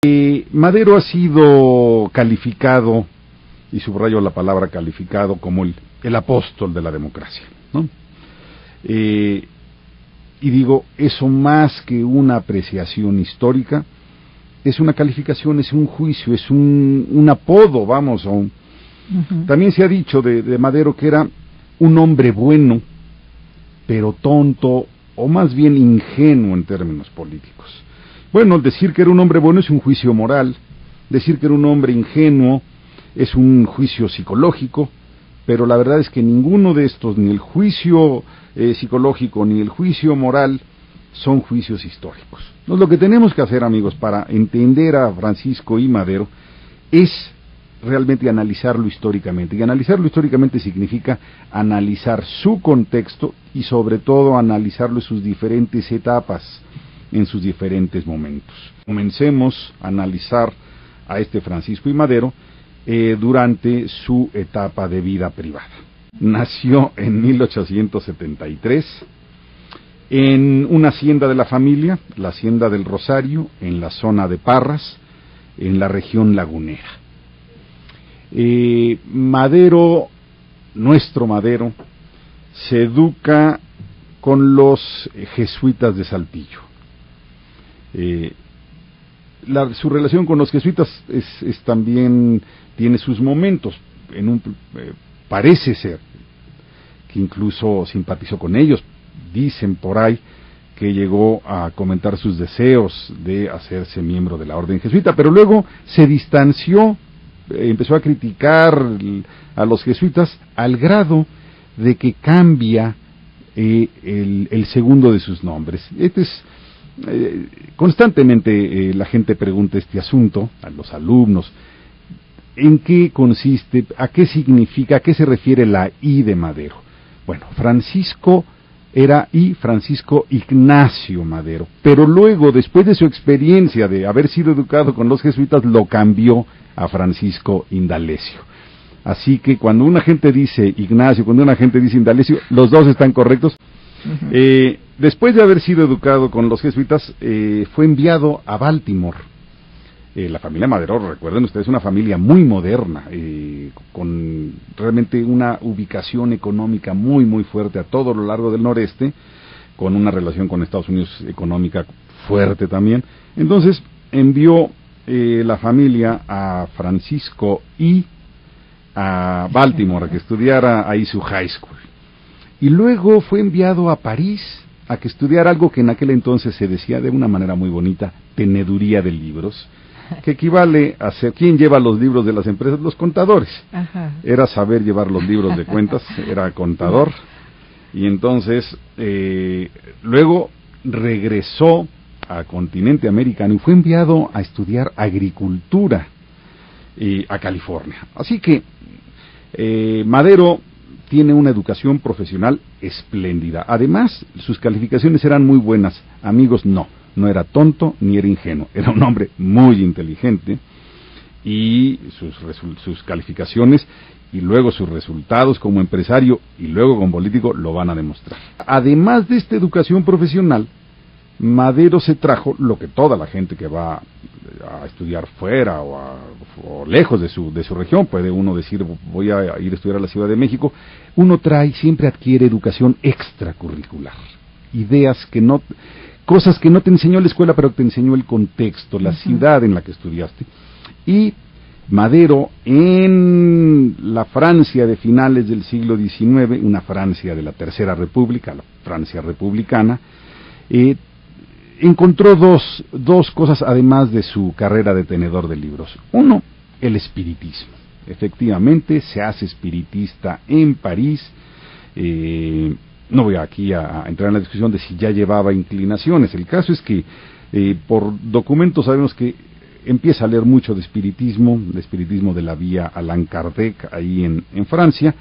Madero ha sido calificado, y subrayo la palabra calificado, como el apóstol de la democracia, ¿no? Y digo, eso más que una apreciación histórica, es una calificación, es un juicio, es un apodo, vamos. También se ha dicho de Madero que era un hombre bueno, pero tonto, o más bien ingenuo en términos políticos. Bueno, decir que era un hombre bueno es un juicio moral, decir que era un hombre ingenuo es un juicio psicológico, pero la verdad es que ninguno de estos, ni el juicio psicológico ni el juicio moral, son juicios históricos. Entonces, lo que tenemos que hacer, amigos, para entender a Francisco I. Madero es realmente analizarlo históricamente, y analizarlo históricamente significa analizar su contexto y sobre todo analizarlo en sus diferentes etapas, en sus diferentes momentos. Comencemos a analizar a este Francisco I. Madero durante su etapa de vida privada. Nació en 1873 en una hacienda de la familia, la Hacienda del Rosario, en la zona de Parras, en la región lagunera. Madero, nuestro Madero, se educa con los jesuitas de Saltillo. Su relación con los jesuitas también tiene sus momentos. Parece ser que incluso simpatizó con ellos. Dicen por ahí que llegó a comentar sus deseos de hacerse miembro de la orden jesuita, pero luego se distanció, empezó a criticar a los jesuitas al grado de que cambia el segundo de sus nombres. Constantemente la gente pregunta este asunto a los alumnos: ¿en qué consiste, a qué significa, a qué se refiere la I de Madero? Bueno, Francisco Ignacio Madero, pero luego, después de su experiencia de haber sido educado con los jesuitas, lo cambió a Francisco Indalecio. Así que cuando una gente dice Ignacio, cuando una gente dice Indalecio, los dos están correctos. Después de haber sido educado con los jesuitas, fue enviado a Baltimore. La familia Madero, recuerden ustedes, una familia muy moderna, con realmente una ubicación económica muy muy fuerte a todo lo largo del noreste, con una relación con Estados Unidos económica fuerte también. Entonces envió la familia a Francisco a Baltimore a que estudiara ahí su high school, y luego fue enviado a París a que estudiara algo que en aquel entonces se decía de una manera muy bonita: teneduría de libros, que equivale a ser quien lleva los libros de las empresas, los contadores. Ajá. Era saber llevar los libros de cuentas, era contador. Y entonces luego regresó al continente americano y fue enviado a estudiar agricultura a California. Así que Madero tiene una educación profesional espléndida. Además, sus calificaciones eran muy buenas. Amigos, no era tonto ni era ingenuo, era un hombre muy inteligente, y sus calificaciones y luego sus resultados como empresario y luego como político lo van a demostrar. Además de esta educación profesional, Madero se trajo lo que toda la gente que va a estudiar fuera o lejos de su región, puede uno decir: voy a ir a estudiar a la Ciudad de México. Uno siempre adquiere educación extracurricular, cosas que no te enseñó la escuela, pero te enseñó el contexto, la ciudad en la que estudiaste. Y Madero, en la Francia de finales del siglo XIX, una Francia de la Tercera República, la Francia republicana, encontró dos cosas además de su carrera de tenedor de libros. Uno, el espiritismo. Efectivamente, se hace espiritista en París. No voy aquí a entrar en la discusión de si ya llevaba inclinaciones. El caso es que por documentos sabemos que empieza a leer mucho de espiritismo de la vía Allan Kardec ahí en Francia,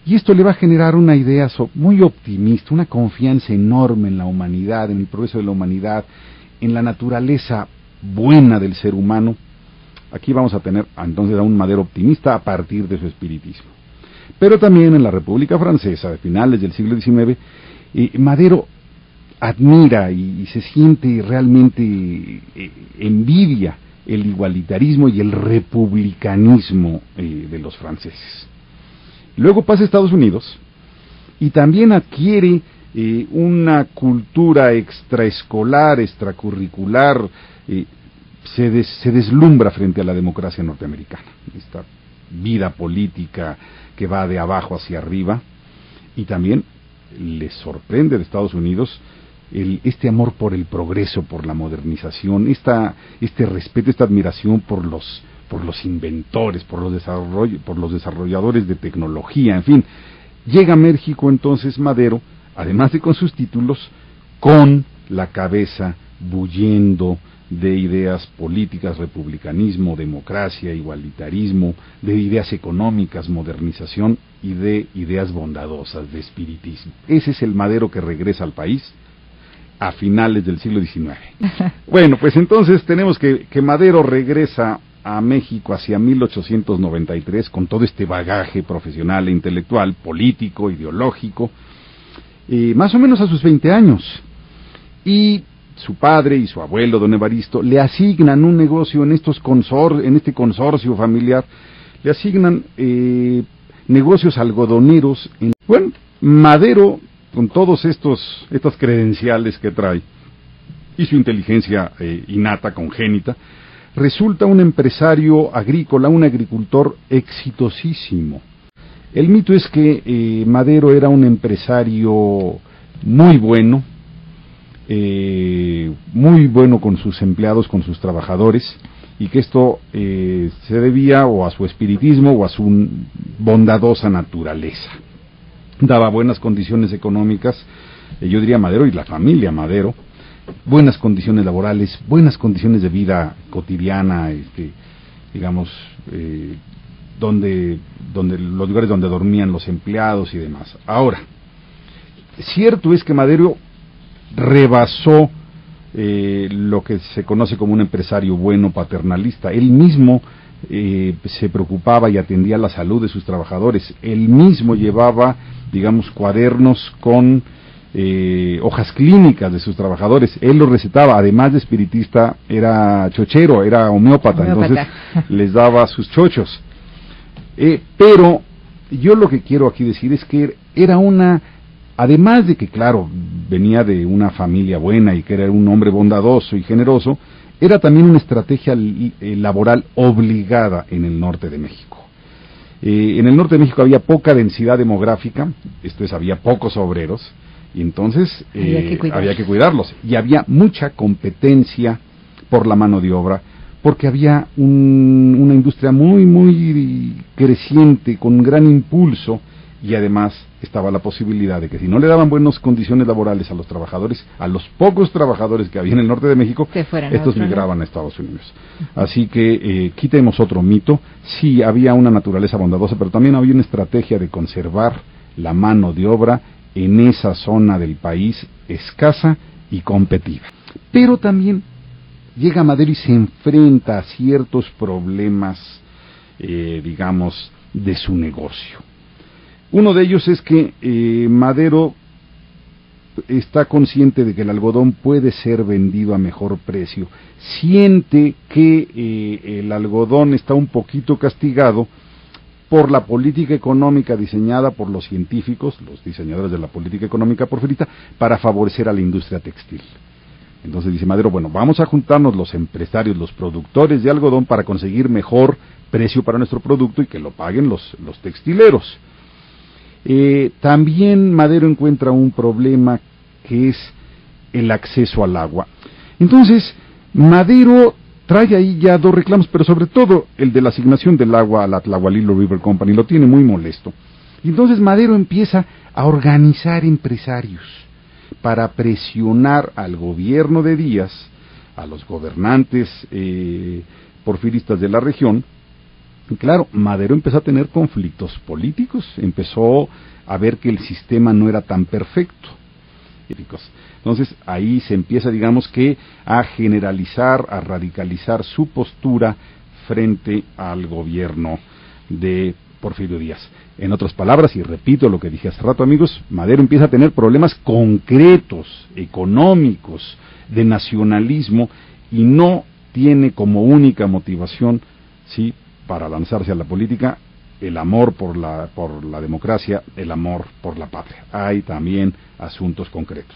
y esto le va a generar una idea muy optimista, una confianza enorme en la humanidad, en el progreso de la humanidad, en la naturaleza buena del ser humano. Aquí vamos a tener entonces a un Madero optimista a partir de su espiritismo. Pero también en la República Francesa de finales del siglo XIX, Madero admira y se siente realmente envidia el igualitarismo y el republicanismo de los franceses. Luego pasa a Estados Unidos y también adquiere una cultura extraescolar, extracurricular, se deslumbra frente a la democracia norteamericana, esta vida política que va de abajo hacia arriba, y también les sorprende de Estados Unidos este amor por el progreso, por la modernización, este respeto, esta admiración por los inventores, por los desarrolladores de tecnología, en fin. Llega a México entonces Madero, además de con sus títulos, con la cabeza bullendo de ideas políticas, republicanismo, democracia, igualitarismo, de ideas económicas, modernización y de ideas bondadosas, de espiritismo. Ese es el Madero que regresa al país a finales del siglo XIX. Bueno, pues entonces tenemos que Madero regresa a México hacia 1893 con todo este bagaje profesional e intelectual, político, ideológico, más o menos a sus 20 años. Y su padre y su abuelo, don Evaristo, le asignan un negocio en este consorcio familiar, le asignan negocios algodoneros. Bueno, Madero, con todos estas credenciales que trae y su inteligencia innata, congénita, resulta un empresario agrícola, un agricultor exitosísimo. El mito es que Madero era un empresario muy bueno con sus empleados, con sus trabajadores, y que esto se debía o a su espiritismo o a su bondadosa naturaleza. Daba buenas condiciones económicas, yo diría Madero y la familia Madero, buenas condiciones laborales, buenas condiciones de vida cotidiana, digamos, los lugares donde dormían los empleados y demás. Ahora, cierto es que Madero rebasó lo que se conoce como un empresario bueno, paternalista. Él mismo se preocupaba y atendía la salud de sus trabajadores. Él mismo llevaba, digamos, cuadernos con hojas clínicas de sus trabajadores. Él los recetaba, además de espiritista, era chochero, era homeópata. Entonces les daba sus chochos. Pero yo lo que quiero aquí decir es que era además de que, claro, venía de una familia buena y que era un hombre bondadoso y generoso, era también una estrategia laboral obligada en el norte de México. En el norte de México había poca densidad demográfica, esto es, había pocos obreros, y entonces había que cuidarlos. Y había mucha competencia por la mano de obra, porque había una industria muy, muy creciente, con gran impulso, y además estaba la posibilidad de que si no le daban buenas condiciones laborales a los trabajadores, a los pocos trabajadores que había en el norte de México, estos migraban a Estados Unidos. Así que quitemos otro mito. Sí, había una naturaleza bondadosa, pero también había una estrategia de conservar la mano de obra en esa zona del país escasa y competitiva. Pero también llega Madero y se enfrenta a ciertos problemas, digamos, de su negocio. Uno de ellos es que Madero está consciente de que el algodón puede ser vendido a mejor precio. Siente que el algodón está un poquito castigado por la política económica diseñada por los científicos, los diseñadores de la política económica porfirista, para favorecer a la industria textil. Entonces dice Madero, bueno, vamos a juntarnos los empresarios, los productores de algodón para conseguir mejor precio para nuestro producto y que lo paguen los textileros. También Madero encuentra un problema que es el acceso al agua. Entonces, Madero trae ahí ya dos reclamos, pero sobre todo el de la asignación del agua a la Tlahualilo River Company, lo tiene muy molesto. Y entonces Madero empieza a organizar empresarios para presionar al gobierno de Díaz, a los gobernantes porfiristas de la región. Y claro, Madero empezó a tener conflictos políticos, empezó a ver que el sistema no era tan perfecto. Entonces ahí se empieza, digamos que, a generalizar, a radicalizar su postura frente al gobierno de Porfirio Díaz. En otras palabras, y repito lo que dije hace rato, amigos, Madero empieza a tener problemas concretos, económicos, de nacionalismo, y no tiene como única motivación, sí, para lanzarse a la política, el amor por la democracia, el amor por la patria. Hay también asuntos concretos.